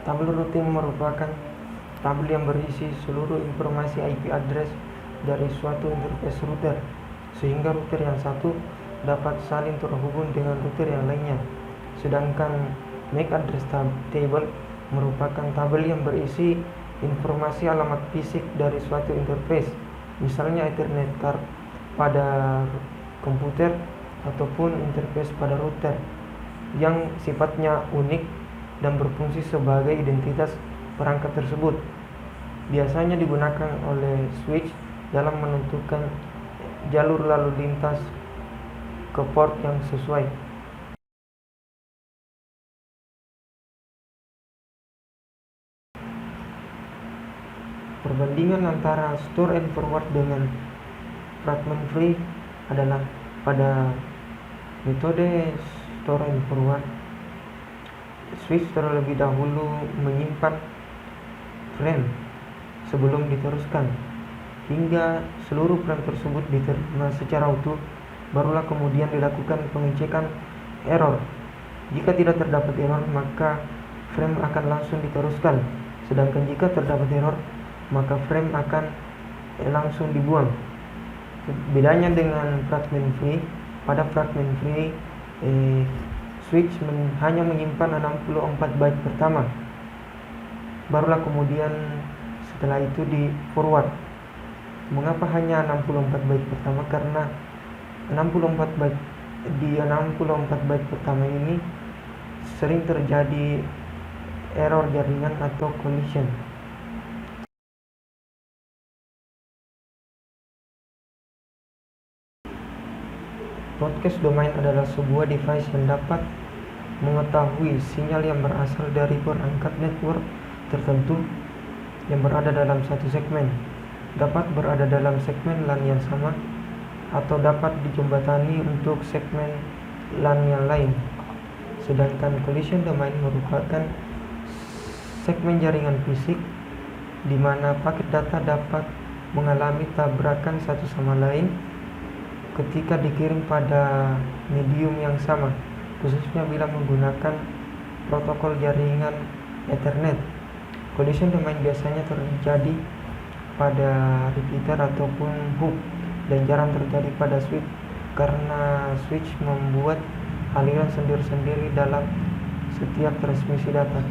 Tabel routing merupakan tabel yang berisi seluruh informasi IP address dari suatu interface router, sehingga router yang satu dapat saling terhubung dengan router yang lainnya. Sedangkan MAC address table merupakan tabel yang berisi informasi alamat fisik dari suatu interface, misalnya Ethernet card pada komputer ataupun interface pada router, yang sifatnya unik dan berfungsi sebagai identitas perangkat tersebut. Biasanya digunakan oleh switch dalam menentukan jalur lalu lintas ke port yang sesuai. Perbandingan antara store and forward dengan fragment free adalah pada metode store and forward, switch terlebih dahulu menyimpan frame sebelum diteruskan hingga seluruh frame tersebut diterima secara utuh, barulah kemudian dilakukan pengecekan error. Jika tidak terdapat error, maka frame akan langsung diteruskan, sedangkan jika terdapat error, maka frame akan langsung dibuang. Bedanya dengan fragment free, pada fragment free switch hanya menyimpan 64 byte pertama, barulah kemudian setelah itu di forward. Mengapa hanya 64 byte pertama? Karena 64 byte pertama ini sering terjadi error jaringan atau collision. Broadcast domain adalah sebuah device yang dapat mengetahui sinyal yang berasal dari perangkat network tertentu yang berada dalam satu segmen, dapat berada dalam segmen LAN yang sama, atau dapat dijembatani untuk segmen LAN yang lain. Sedangkan collision domain merupakan segmen jaringan fisik di mana paket data dapat mengalami tabrakan satu sama lain ketika dikirim pada medium yang sama, khususnya bila menggunakan protokol jaringan Ethernet. Collision domain biasanya terjadi pada repeater ataupun hub dan jarang terjadi pada switch karena switch membuat aliran sendiri-sendiri dalam setiap transmisi data.